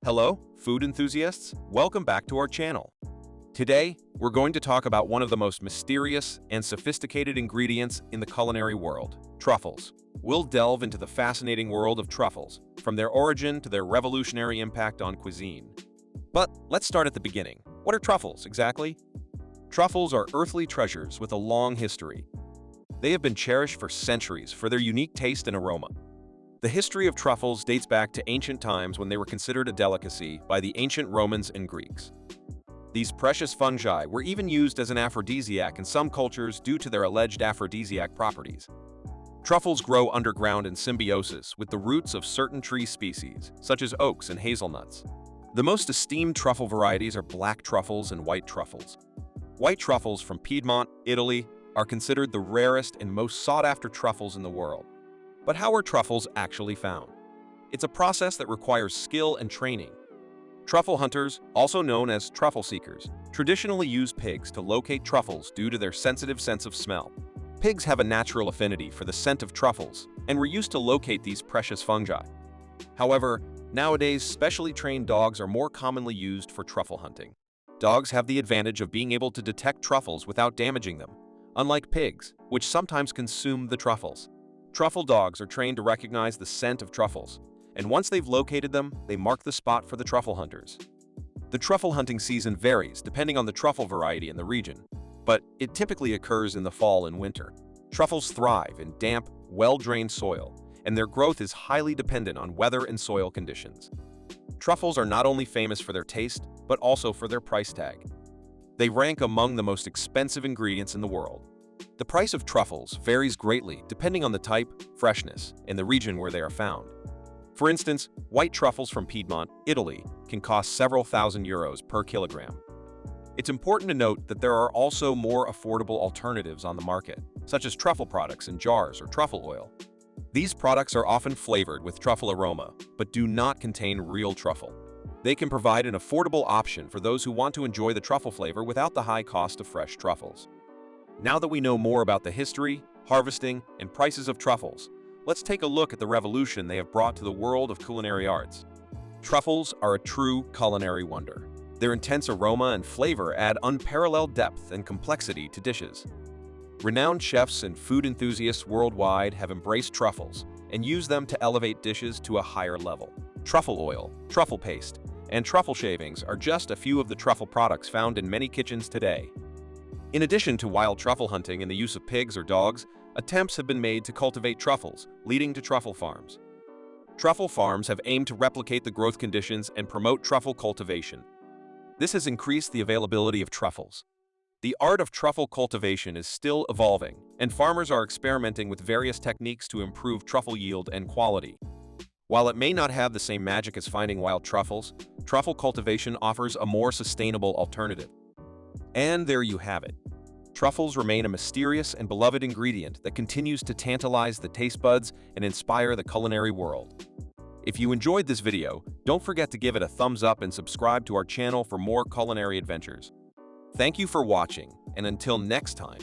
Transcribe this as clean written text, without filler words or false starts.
Hello, food enthusiasts. Welcome back to our channel. Today, we're going to talk about one of the most mysterious and sophisticated ingredients in the culinary world, truffles. We'll delve into the fascinating world of truffles, from their origin to their revolutionary impact on cuisine. But let's start at the beginning. What are truffles, exactly? Truffles are earthly treasures with a long history. They have been cherished for centuries for their unique taste and aroma. The history of truffles dates back to ancient times when they were considered a delicacy by the ancient Romans and Greeks. These precious fungi were even used as an aphrodisiac in some cultures due to their alleged aphrodisiac properties. Truffles grow underground in symbiosis with the roots of certain tree species, such as oaks and hazelnuts. The most esteemed truffle varieties are black truffles and white truffles. White truffles from Piedmont, Italy, are considered the rarest and most sought-after truffles in the world. But how are truffles actually found? It's a process that requires skill and training. Truffle hunters, also known as truffle seekers, traditionally use pigs to locate truffles due to their sensitive sense of smell. Pigs have a natural affinity for the scent of truffles and were used to locate these precious fungi. However, nowadays, specially trained dogs are more commonly used for truffle hunting. Dogs have the advantage of being able to detect truffles without damaging them, unlike pigs, which sometimes consume the truffles. Truffle dogs are trained to recognize the scent of truffles, and once they've located them, they mark the spot for the truffle hunters. The truffle hunting season varies depending on the truffle variety and the region, but it typically occurs in the fall and winter. Truffles thrive in damp, well-drained soil, and their growth is highly dependent on weather and soil conditions. Truffles are not only famous for their taste, but also for their price tag. They rank among the most expensive ingredients in the world. The price of truffles varies greatly depending on the type, freshness, and the region where they are found. For instance, white truffles from Piedmont, Italy, can cost several thousand euros per kilogram. It's important to note that there are also more affordable alternatives on the market, such as truffle products in jars or truffle oil. These products are often flavored with truffle aroma, but do not contain real truffle. They can provide an affordable option for those who want to enjoy the truffle flavor without the high cost of fresh truffles. Now that we know more about the history, harvesting, and prices of truffles, let's take a look at the revolution they have brought to the world of culinary arts. Truffles are a true culinary wonder. Their intense aroma and flavor add unparalleled depth and complexity to dishes. Renowned chefs and food enthusiasts worldwide have embraced truffles and used them to elevate dishes to a higher level. Truffle oil, truffle paste, and truffle shavings are just a few of the truffle products found in many kitchens today. In addition to wild truffle hunting and the use of pigs or dogs, attempts have been made to cultivate truffles, leading to truffle farms. Truffle farms have aimed to replicate the growth conditions and promote truffle cultivation. This has increased the availability of truffles. The art of truffle cultivation is still evolving, and farmers are experimenting with various techniques to improve truffle yield and quality. While it may not have the same magic as finding wild truffles, truffle cultivation offers a more sustainable alternative. And there you have it. Truffles remain a mysterious and beloved ingredient that continues to tantalize the taste buds and inspire the culinary world. If you enjoyed this video, don't forget to give it a thumbs up and subscribe to our channel for more culinary adventures. Thank you for watching, and until next time.